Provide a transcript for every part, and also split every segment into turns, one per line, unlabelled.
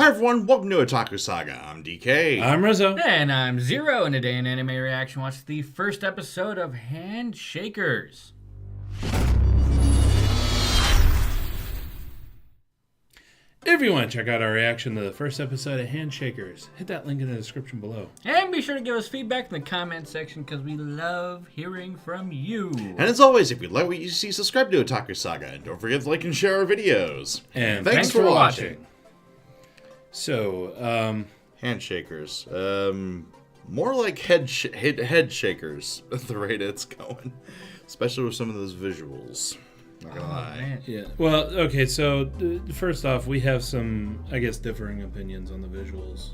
Hi everyone, welcome to Otaku Saga. I'm DK.
I'm Rizzo.
And I'm Zero, and today in Anime Reaction, watch the first episode of Handshakers.
If you want to check out our reaction to the first episode of Handshakers, hit that link in the description below.
And be sure to give us feedback in the comment section because we love hearing from you.
And as always, if you like what you see, subscribe to Otaku Saga. And don't forget to like and share our videos.
And
thanks for watching.
So,
Handshakers. More like head shakers at the rate it's going. Especially with some of those visuals. Not gonna lie.
Man.
yeah. Well, okay, so first off, we have some, I guess, differing opinions on the visuals.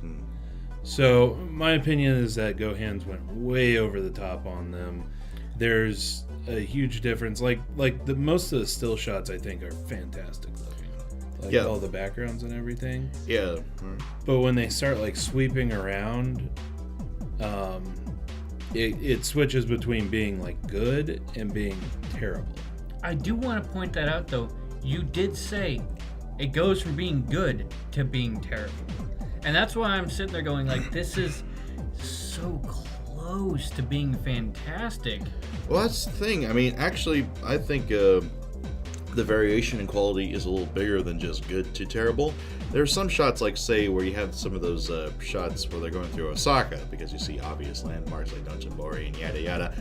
So, my opinion is that Gohan's went way over the top on them. There's a huge difference. Like most of the still shots, I think, are fantastic looking. Like all the backgrounds and everything.
Yeah.
But when they start like sweeping around, it switches between being like good and being terrible.
I do want to point that out, though. You did say it goes from being good to being terrible. And that's why I'm sitting there going, like, this is so close to being fantastic.
Well, that's the thing. I mean, actually, I think the variation in quality is a little bigger than just good to terrible. There are some shots, like, say, where you have some of those shots where they're going through Osaka, because you see obvious landmarks like Dotonbori and yada yada.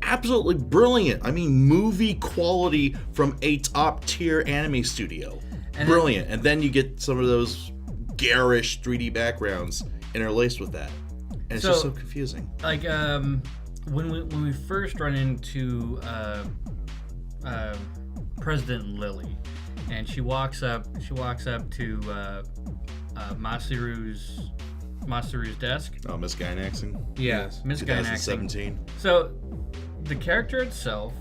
Absolutely brilliant. I mean, movie quality from a top-tier anime studio.
And
Brilliant. And then you get some of those garish 3D backgrounds interlaced with that. And it's just so confusing.
Like, when we first run into President Lily, and she walks up to Masaru's desk.
Oh, Miss Gynaxing?
Yeah, Miss Gynaxing.
2017.
So, the character itself,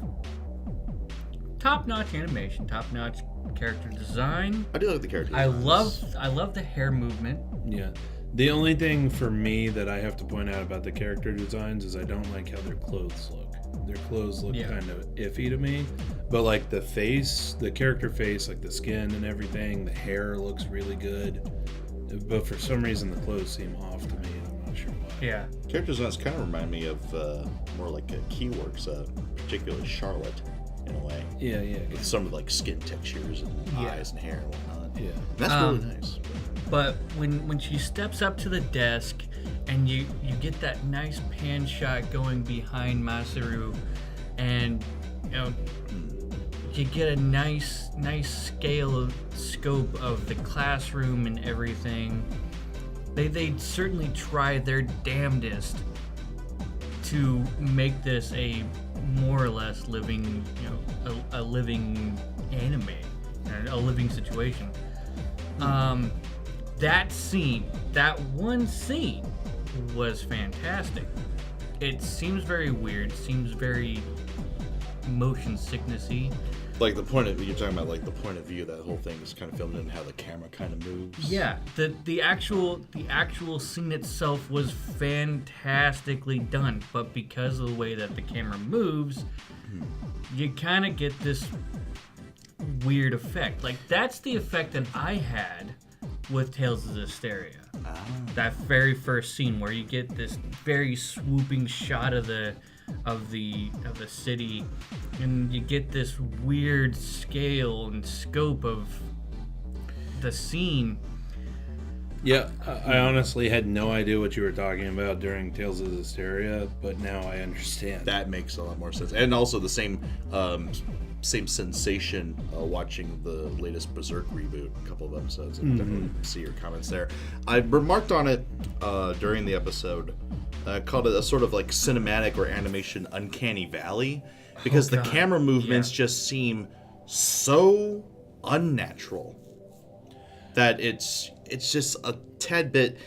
top-notch animation, top-notch character design.
I do like the character
I
designs.
love the hair movement.
Yeah. The only thing for me that I have to point out about the character designs is I don't like how their clothes look. Their clothes look kind of iffy to me. But like the face, the character face, like the skin and everything, the hair looks really good. But for some reason the clothes seem off to me, and I'm not sure why.
Yeah.
Character designs kind of remind me of more like Keyworks, particularly Charlotte, in a way.
Yeah.
With some of like skin textures and eyes and hair and whatnot.
Yeah.
That's really nice.
But when she steps up to the desk and you get that nice pan shot going behind Masaru, and you get a nice scope of the classroom and everything. They certainly try their damnedest to make this a more or less living, a living anime, a living situation. That one scene was fantastic. It seems very weird, seems very motion sicknessy.
Like the point of view, you're talking about like the point of view, that whole thing is kind of filmed in how the camera kind of moves.
Yeah, the actual scene itself was fantastically done, but because of the way that the camera moves, you kind of get this weird effect. Like, that's the effect that I had with Tales of Hysteria. That very first scene where you get this very swooping shot of the city, and you get this weird scale and scope of the scene.
Yeah, I honestly had no idea what you were talking about during Tales of Hysteria, but now I understand.
That makes a lot more sense. And also the same sensation watching the latest Berserk reboot, a couple of episodes. I definitely see your comments there. I remarked on it during the episode. Called it a sort of like cinematic or animation uncanny valley, because the camera movements just seem so unnatural that it's just a tad bit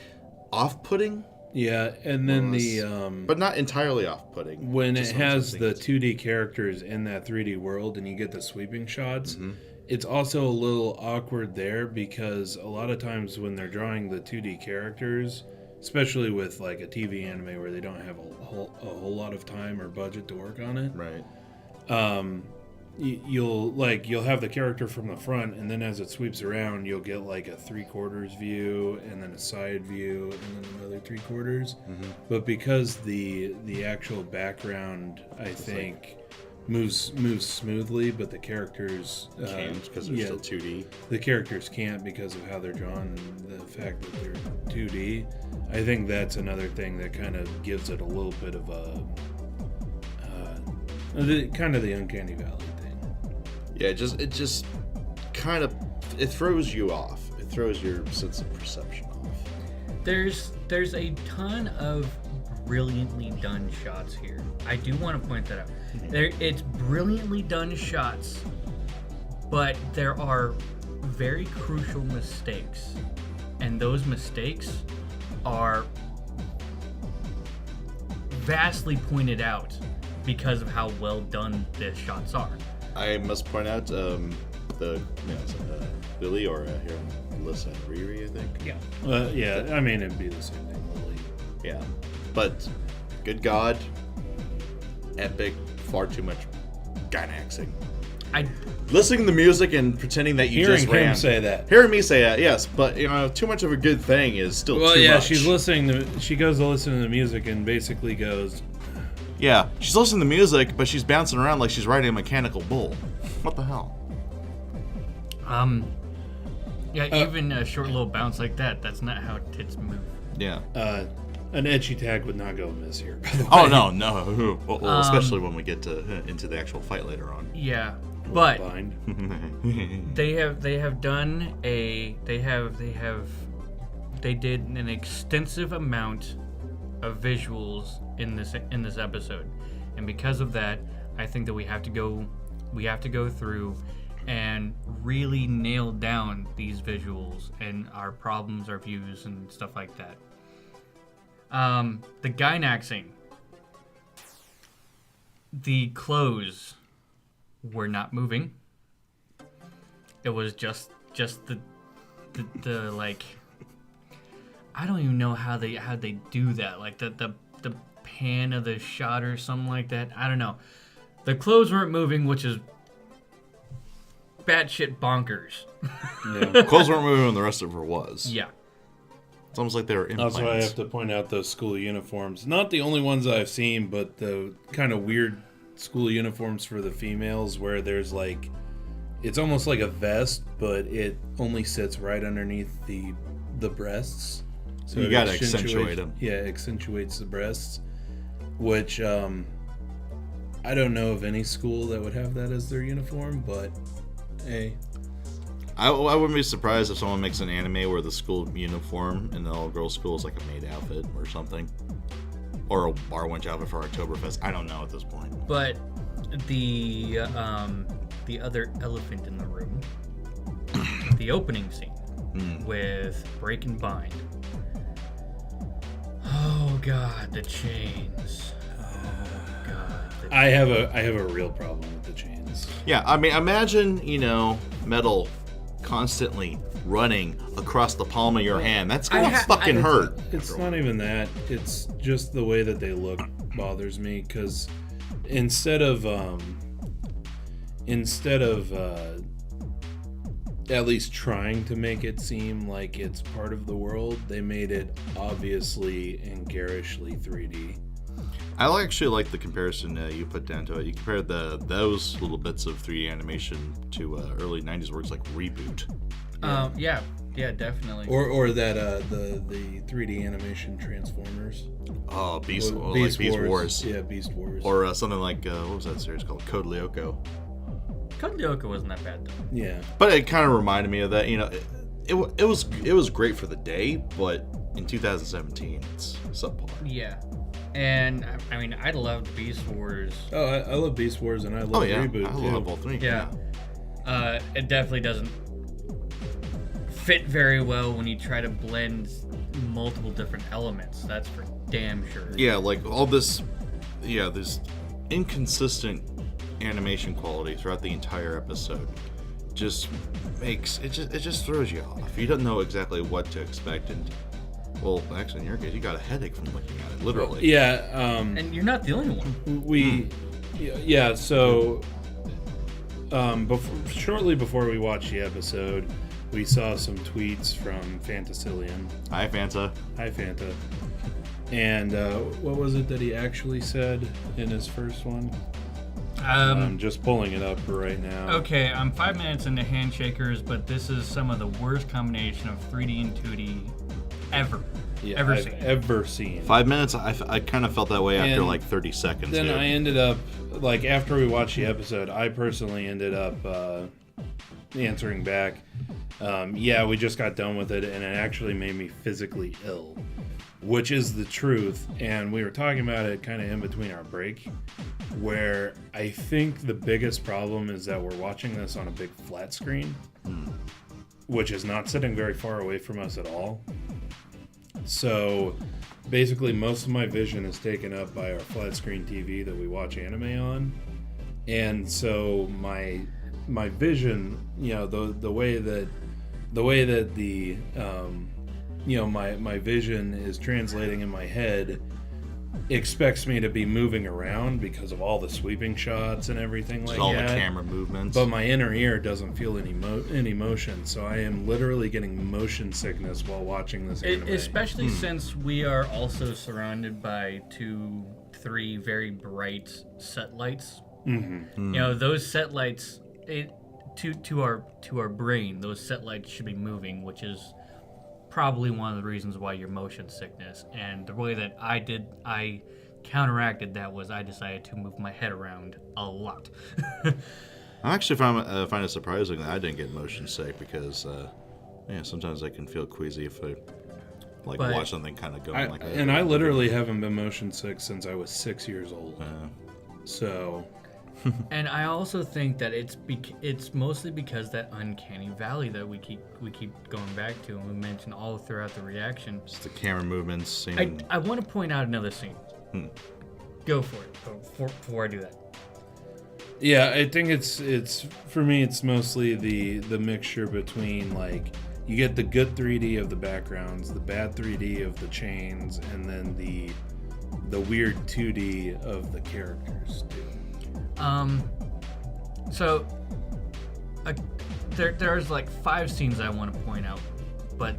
off-putting.
Yeah, and then
but not entirely off-putting.
When it has the 2D characters in that 3D world and you get the sweeping shots, it's also a little awkward there, because a lot of times when they're drawing the 2D characters, especially with like a TV anime where they don't have a whole lot of time or budget to work on it,
right?
you'll have the character from the front, and then as it sweeps around, you'll get like a 3/4 view, and then a side view, and then another 3/4. But because the actual background, I think, moves smoothly, but the characters
can't because they're still 2D.
The characters can't because of how they're drawn, and the fact that they're 2D. I think that's another thing that kind of gives it a little bit of a kind of the uncanny valley thing.
Yeah, it just kind of throws you off. It throws your sense of perception off.
There's a ton of brilliantly done shots here. I do want to point that out. It's brilliantly done shots, but there are very crucial mistakes, and those mistakes are vastly pointed out because of how well done the shots are.
I must point out Billy or here, Alyssa and Riri, I think.
Yeah.
Yeah, I mean, it'd be the same thing, Lily.
Yeah. But, good God, epic, far too much gynaxing. Listening to the music and pretending that you just ran.
Hearing him say that.
Hearing me say that, yes. But, too much of a good thing is still too much.
She goes to listen to the music and basically goes...
Yeah, she's listening to music, but she's bouncing around like she's riding a mechanical bull. What the hell?
Even a short little bounce like that's not how tits move.
Yeah.
An etchy tag would not go amiss here, by the way.
Oh, no. Well, especially when we get into the actual fight later on.
Yeah, but
Blind.
they did an extensive amount of visuals in this episode, and because of that, I think that we have to go through and really nail down these visuals and our problems, our views, and stuff like that. The gynaxing, the clothes were not moving. It was just the like, I don't even know how they do that. Like the pan of the shot or something like that. I don't know. The clothes weren't moving, which is batshit bonkers.
Yeah. Clothes weren't moving when the rest of her was.
Yeah.
It's almost like they were implants.
That's why I have to point out those school uniforms. Not the only ones I've seen, but the kind of weird school uniforms for the females where there's like, it's almost like a vest, but it only sits right underneath the breasts. So
you gotta accentuate them.
Yeah, it accentuates the breasts, which I don't know of any school that would have that as their uniform, but hey.
I wouldn't be surprised if someone makes an anime where the school uniform in the all-girls school is like a maid outfit or something. Or a bar wench outfit for Oktoberfest. I don't know at this point.
But the other elephant in the room, the opening scene with Break and Bind. Oh God, the chains. Oh God.
I have a real problem with the chains.
Yeah, I mean, imagine, metal constantly running across the palm of your hand. That's gonna fucking hurt.
It's not even that. It's just the way that they look bothers me, because instead of at least trying to make it seem like it's part of the world, they made it obviously and garishly 3D.
I actually like the comparison you put down to it. You compared those little bits of 3D animation to early 90s works like Reboot.
Yeah, definitely.
Or that the 3D animation Transformers.
Oh, Beast Wars.
Yeah, Beast Wars.
Or something like what was that series called? Code Lyoko.
Code Lyoko wasn't that bad though.
Yeah,
but it kind of reminded me of that. It was great for the day, but in 2017 it's subpar.
Yeah. And I mean, I loved Beast Wars.
Oh, I love Beast Wars, and I love Reboot
I love all three.
Yeah. It definitely doesn't fit very well when you try to blend multiple different elements. That's for damn sure.
Yeah, like all this, this inconsistent animation quality throughout the entire episode just makes it just throws you off. You don't know exactly what to expect, and well, actually, in your case, you got a headache from looking at it, literally.
Yeah.
And you're not the only one.
So shortly before we watched the episode, we saw some tweets from Fantasilian.
Hi, Fanta.
Hi, Fanta. And what was it that he actually said in his first one? I'm just pulling it up right now.
Okay, I'm 5 minutes into Handshakers, but this is some of the worst combination of 3D and 2D ever.
Yeah,
I've
ever seen.
5 minutes, I kind of felt that way after like 30 seconds.
Then I ended up, like, after we watched the episode, I personally ended up answering back, yeah, we just got done with it, and it actually made me physically ill, which is the truth. And we were talking about it kind of in between our break, where I think the biggest problem is that we're watching this on a big flat screen, which is not sitting very far away from us at all. So basically most of my vision is taken up by our flat screen TV that we watch anime on. And so my vision, you know, the way that the you know, my vision is translating in my head expects me to be moving around because of all the sweeping shots and everything like
all
that.
the camera movements.
But my inner ear doesn't feel any motion, so I am literally getting motion sickness while watching this anime.
Especially since we are also surrounded by 2-3 very bright set lights.
Mm-hmm.
You know, those set lights, to our brain, those set lights should be moving, which is probably one of the reasons why you're motion sickness. And the way that I counteracted that was I decided to move my head around a lot.
I actually find it surprising that I didn't get motion sick because, sometimes I can feel queasy if I watch something kind of going like that.
And I literally haven't been motion sick since I was 6 years old. So.
And I also think that it's mostly because that uncanny valley that we keep going back to, and we mentioned all throughout the reaction.
Just the camera movements.
I want to point out another scene. Go for it. Before I do that.
Yeah, I think it's for me. It's mostly the mixture between, like, you get the good 3D of the backgrounds, the bad 3D of the chains, and then the weird 2D of the characters too.
So there's like 5 scenes I want to point out, but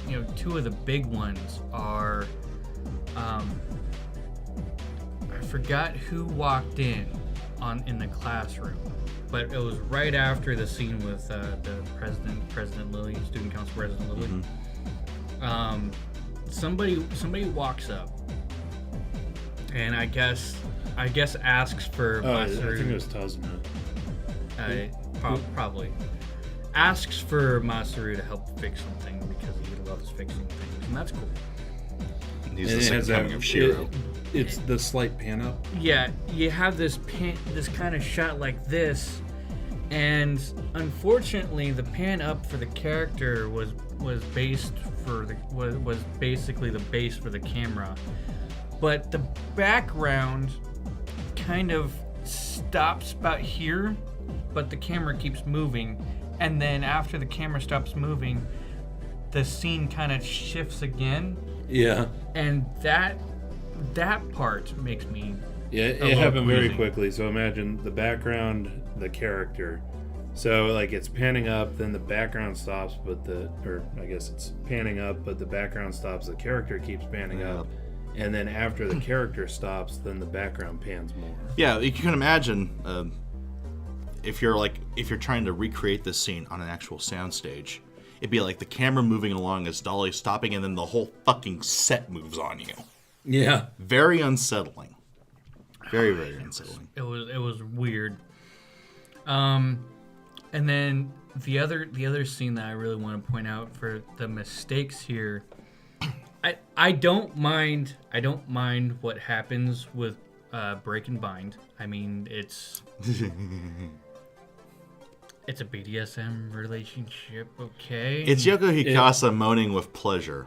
you know, 2 of the big ones are I forgot who walked in the classroom, but it was right after the scene with the President Lilly, Student Council President Lilly. Somebody walks up, and I guess asks for Masaru.
I think it was Tazuna.
Probably asks for Masaru to help fix something because he loves fixing things, and that's cool.
He's the second coming of Shiro.
It's the slight pan up.
Yeah, you have this kind of shot like this, and unfortunately, the pan up for the character was basically the base for the camera, but the background kind of stops about here, but the camera keeps moving, and then after the camera stops moving, the scene kind of shifts again.
Yeah.
And that part makes me
it happened very quickly. So imagine the background, the character. So like it's panning up, then the background stops, it's panning up, but the background stops, the character keeps panning up. And then after the character stops, then the background pans more. Yeah,
you can imagine if you're trying to recreate this scene on an actual soundstage, it'd be like the camera moving along as Dolly stopping, and then the whole fucking set moves on you.
Yeah,
very unsettling. Very, very unsettling.
It was weird. And then the other scene that I really want to point out for the mistakes here. I don't mind what happens with Break and Bind. I mean, it's a BDSM relationship, okay?
It's Yoko Hikasa moaning with pleasure.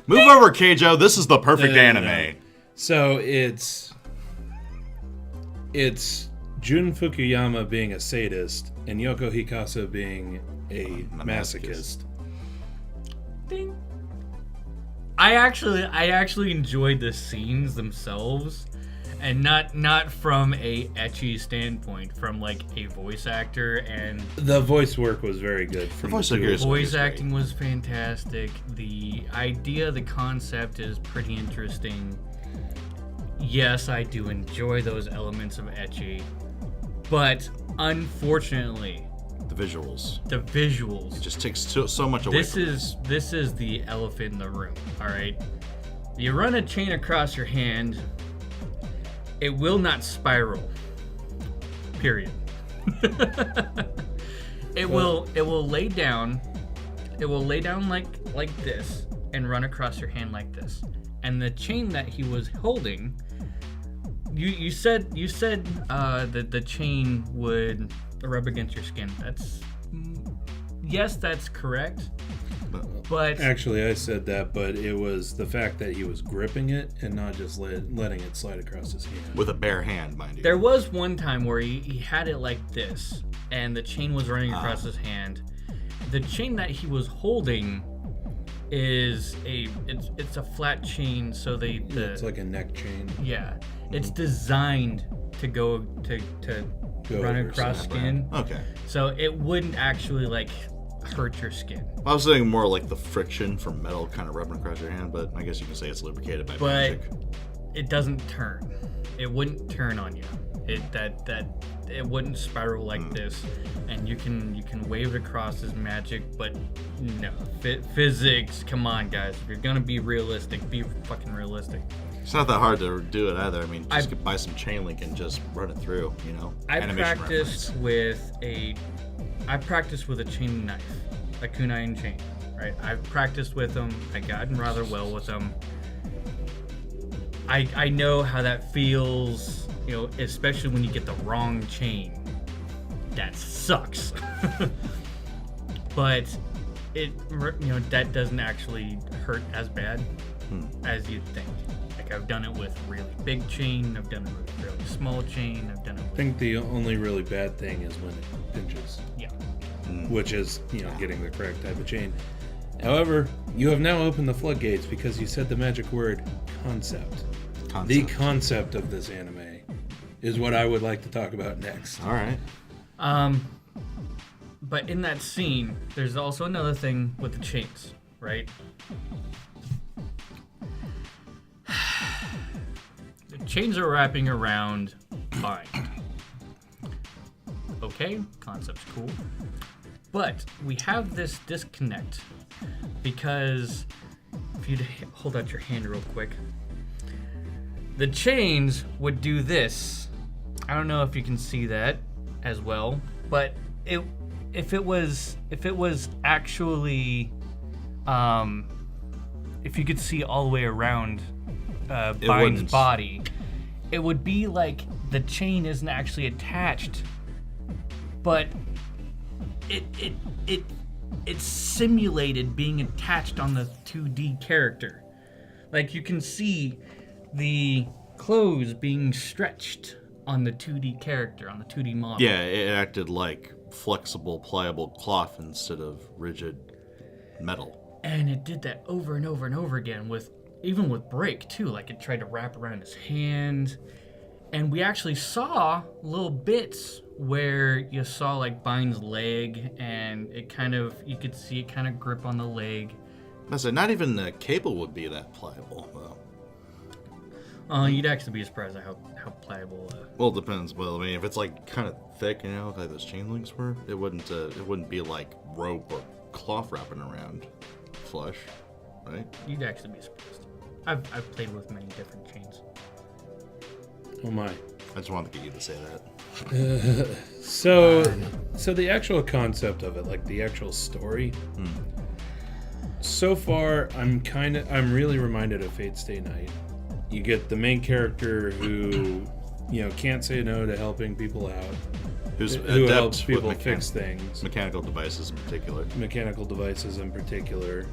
Move over, Keijo. This is the perfect anime. No.
So it's Jun Fukuyama being a sadist and Yoko Hikasa being a masochist.
Ding. I actually enjoyed the scenes themselves, And not from a ecchi standpoint, from like a voice actor, and
The voice work was very good. From
voice
the two
actor
of
is-
them.
voice
great.
acting was fantastic. The idea, the concept is pretty interesting. Yes, I do enjoy those elements of ecchi, but unfortunately,
The visuals.
the visuals.
It just takes so much away.
This is the elephant in the room. All right, you run a chain across your hand. It will not spiral. Period. It will lay down. It will lay down like this and run across your hand like this. And the chain that he was holding, you said that the chain would rub against your skin. Yes, that's correct. But
Actually, I said that, but it was the fact that he was gripping it and not just letting it slide across his hand.
With a bare hand, mind you.
there was one time where he had it like this, and the chain was running across his hand. The chain that he was holding is it's a flat chain, so
It's like a neck chain.
yeah, it's designed to go to run
over
across skin,
Okay.
so it wouldn't actually like hurt your skin.
I was thinking more like the friction from metal kind of rubbing across your hand, but I guess you can say it's lubricated by
But
magic.
it doesn't turn. It wouldn't turn on you. It wouldn't spiral like this, and you can wave it across as magic. But no, physics. Come on, guys. If you're gonna be realistic, be fucking realistic.
It's not that hard to do it either. I mean, just buy some chain link and just run it through, you know?
I
Animation
practiced with a chain knife, a kunai chain. Right. I've practiced with them. I gotten rather well with them. I know how that feels, you know, especially when you get the wrong chain. That sucks. But that doesn't actually hurt as bad as you'd think. Like I've done it with really big chain, I've done it with really small chain, I've done it
I
with
think the only really bad thing is when it pinches, which is, getting the correct type of chain. However, you have now opened the floodgates because you said the magic word concept. The concept of this anime is what I would like to talk about next.
All right.
But in that scene, there's also another thing with the chains, right? The chains are wrapping around fine. Okay, concept's cool. But we have this disconnect because if you'd hold out your hand real quick, the chains would do this. I don't know if you can see that as well, but if it was actually if you could see all the way around Bine's body, it would be like the chain isn't actually attached, but it's simulated being attached on the 2D character. Like you can see the clothes being stretched on the 2D character, on the 2D model.
Yeah, it acted like flexible, pliable cloth instead of rigid metal.
And it did that over and over and over again even with Break too. Like it tried to wrap around his hand. And we actually saw little bits where you saw like Bine's leg, and you could see it kind of grip on the leg.
I said, not even the cable would be that pliable, though.
You'd actually be surprised at how pliable.
Well, it depends. Well, I mean, if it's like kind of thick, like those chain links were, it wouldn't be like rope or cloth wrapping around flesh, right?
You'd actually be surprised. I've played with many different chains.
Oh my.
I just wanted to get you to say that.
So the actual concept of it, like the actual story, so far I'm really reminded of Fate Stay Night. You get the main character who, can't say no to helping people out.
Who
Who helps people fix things.
Mechanical devices in particular.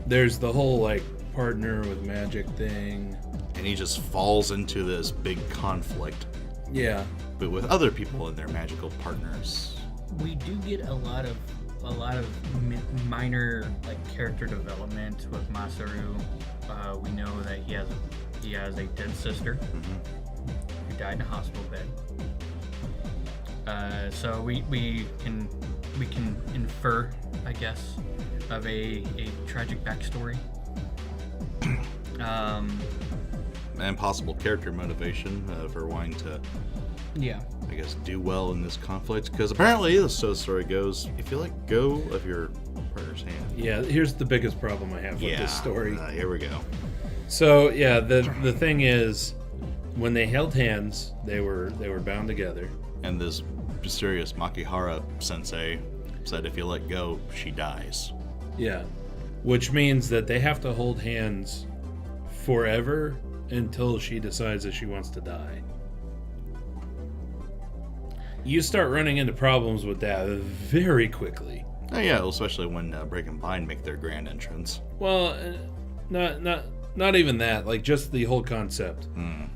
There's the whole like partner with magic thing.
And he just falls into this big conflict.
Yeah.
But with other people and their magical partners.
We do get a lot of minor like character development with Masaru. We know that he has He has a dead sister who died in a hospital bed. So we can infer, I guess, of a tragic backstory.
And possible character motivation for wanting to,
Yeah.
I guess, do well in this conflict. Because apparently, the story goes, if you let go of your partner's hand.
Yeah, here's the biggest problem I have with this story.
Here we go.
So yeah, the thing is, when they held hands, they were bound together.
And this mysterious Makihara sensei said, if you let go, she dies.
Yeah, which means that they have to hold hands forever until she decides that she wants to die. You start running into problems with that very quickly.
Oh, yeah, especially when Break and Bind make their grand entrance.
Well, not even that. Like just the whole concept.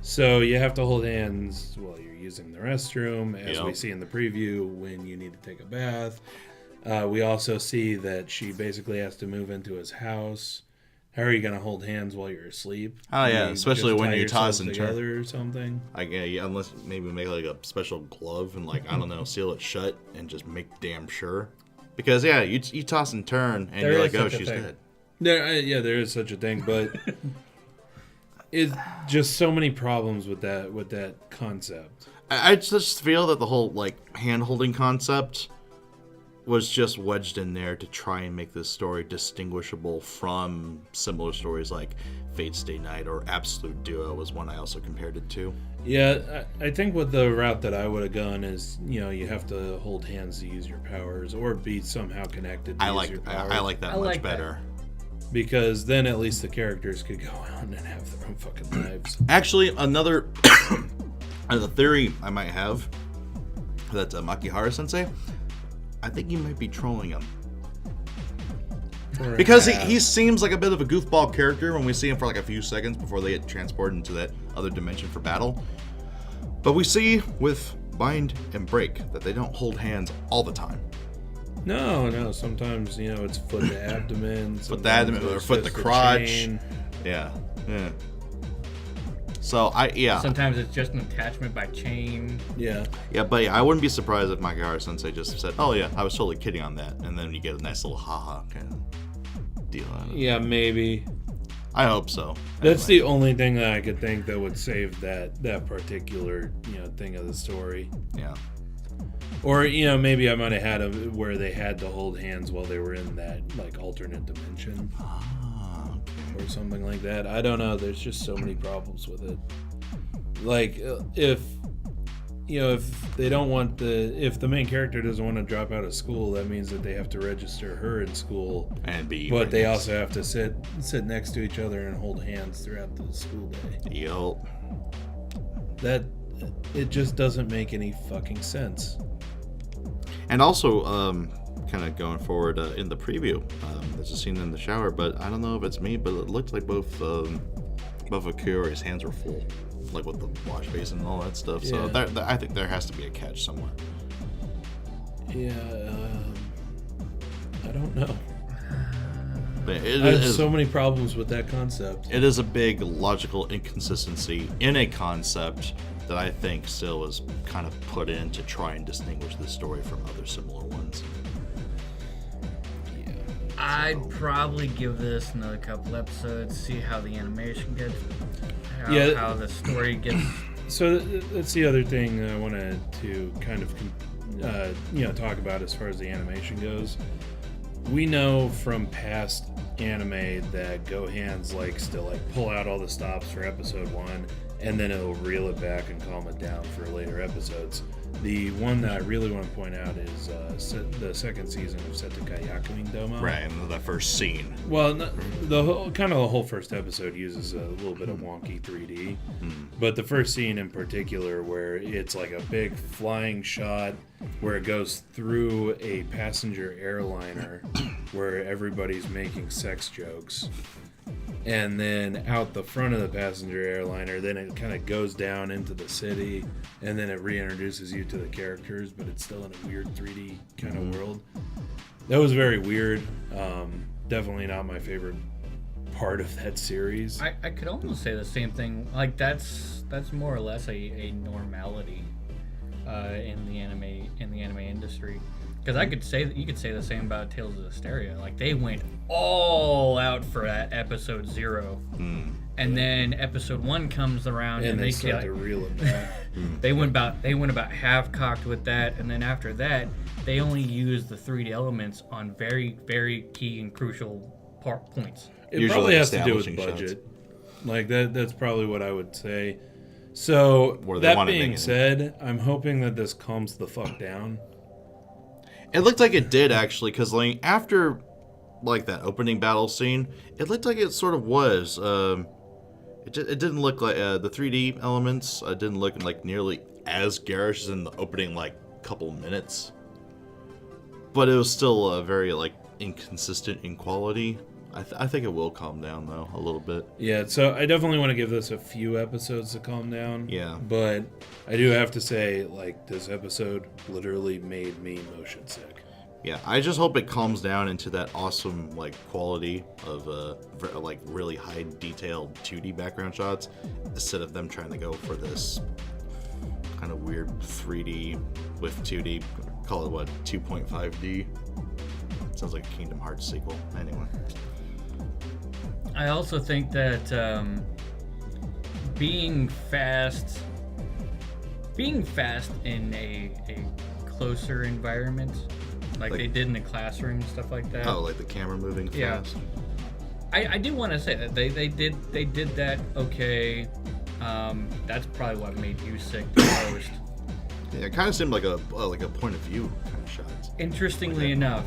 So you have to hold hands while you're using the restroom, as we see in the preview when you need to take a bath. We also see that she basically has to move into his house. How are you going to hold hands while you're asleep?
Oh, yeah,
You
especially
just
when
tie
you toss and
yourselves
turn.
together or something.
Yeah, unless maybe make like a special glove and like, I don't know, seal it shut and just make damn sure. Because, yeah, you toss and turn and
There
you're
is
like, oh,
such a
she's
thing.
dead.
There is such a thing, but it's just so many problems with that concept.
I just feel that the whole, like, hand-holding concept was just wedged in there to try and make this story distinguishable from similar stories like Fate's Stay Night or Absolute Duo was one I also compared it to.
Yeah, I think with the route that I would have gone is, you have to hold hands to use your powers or be somehow connected to use your powers.
I like that
I
much
like that.
better.
Because then at least the characters could go out and have their own fucking lives.
Actually, another theory I might have that Makihara Sensei, I think you might be trolling him. Because he seems like a bit of a goofball character when we see him for like a few seconds before they get transported into that other dimension for battle. But we see with Bind and Break that they don't hold hands all the time.
No, sometimes, it's foot to abdomen.
Foot to abdomen, or foot to crotch. Yeah. So,
Sometimes it's just an attachment by chain.
Yeah.
Yeah, but I wouldn't be surprised if Makihara Sensei just said, oh yeah, I was totally kidding on that. And then you get a nice little haha kind of deal on it.
Yeah, maybe.
I hope so.
That's the only thing that I could think that would save that particular, thing of the story.
Yeah.
Or, maybe I might have had it where they had to hold hands while they were in that, like, alternate dimension.
Okay.
Or something like that. I don't know. There's just so many problems with it. Like, if they don't want if the main character doesn't want to drop out of school, that means that they have to register her in school.
And be.
But they also have to sit next to each other and hold hands throughout the school day.
Yup.
It just doesn't make any fucking sense.
And also, kind of going forward in the preview, there's a scene in the shower, but I don't know if it's me, but it looked like both of Kiori's hands were full, like with the wash basin and all that stuff. So
Yeah.
I think there has to be a catch somewhere.
Yeah, I don't know.
But
I have so many problems with that concept.
It is a big logical inconsistency in a concept that I think still is kind of put in to try and distinguish this story from other similar ones.
Yeah.
I'd probably give this another couple episodes, see how the animation gets, how the story gets.
So that's the other thing I wanted to kind of, talk about as far as the animation goes. We know from past anime that Gohan's likes to pull out all the stops for episode 1, and then it'll reel it back and calm it down for later episodes. The one that I really want to point out is the second season of Setekai Yakumin Domo.
Right, and the first scene.
Well, the whole first episode uses a little bit of wonky 3D, but the first scene in particular, where it's like a big flying shot where it goes through a passenger airliner where everybody's making sex jokes, and then out the front of the passenger airliner, then it kind of goes down into the city, and then it reintroduces you to the characters, but it's still in a weird 3D kind of world. That was very weird. Definitely not my favorite part of that series.
I could almost say the same thing. Like that's more or less a normality in the anime industry. Because you could say the same about Tales of Hysteria. Like they went all out for that episode 0, and then episode 1 comes around
and they start to reel it back.
They went about half cocked with that, and then after that, they only used the 3D elements on very, very key and crucial points.
It
Usually
probably has to do with
establishing
budget.
shots.
Like that's probably what I would say. So that being said, I'm hoping that this calms the fuck down.
It looked like it did actually, because like after like that opening battle scene, it looked like it sort of was. It didn't look like the 3D elements didn't look like nearly as garish as in the opening like couple minutes, but it was still very like inconsistent in quality. I think it will calm down though a little bit.
Yeah, so I definitely want to give this a few episodes to calm down.
Yeah,
but I do have to say, like, this episode literally made me motion sick.
Yeah, I just hope it calms down into that awesome like quality of like really high detailed 2D background shots instead of them trying to go for this kind of weird 3D with 2D. Call it what, 2.5D? Sounds like a Kingdom Hearts sequel. Anyway.
I also think that being fast in a closer environment, like they did in the classroom, stuff like that.
Oh, like the camera moving fast.
I do want to say that they did that okay. That's probably what made you sick the most.
Yeah, it kind of seemed like a point of view kind of shots.
Interestingly enough,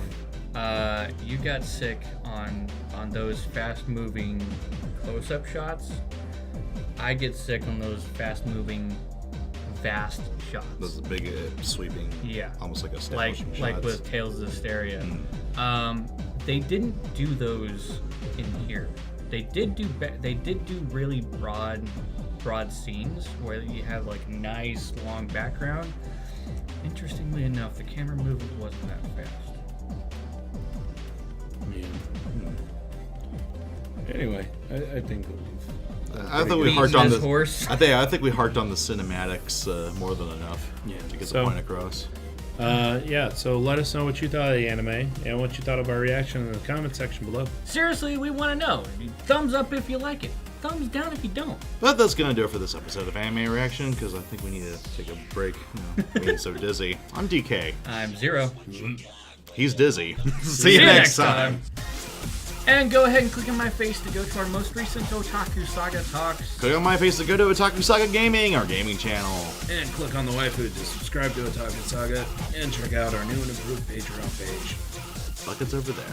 you got sick on those fast-moving close-up shots. I get sick on those fast-moving, vast shots.
Those big, sweeping, almost like establishing shots.
Like with Tales of Hysteria. They didn't do those in here. They did do really broad scenes where you have like nice long background. Interestingly enough, the camera movement wasn't that fast.
Yeah. Anyway, I think
I think we harped on the
horse.
I think we harped on the cinematics more than enough.
Yeah.
To get the point across.
So let us know what you thought of the anime and what you thought of our reaction in the comment section below.
Seriously, we want to know. Thumbs up if you like it. Thumbs down if you don't.
But that's gonna do it for this episode of Anime Reaction, because I think we need to take a break. We're getting so dizzy. I'm DK.
I'm Zero.
He's dizzy. See you next time.
And go ahead and click on my face to go to our most recent Otaku Saga talks.
Click on my face to go to Otaku Saga Gaming, our gaming channel.
And click on the waifu to subscribe to Otaku Saga and check out our new and improved Patreon page.
Buckets over there.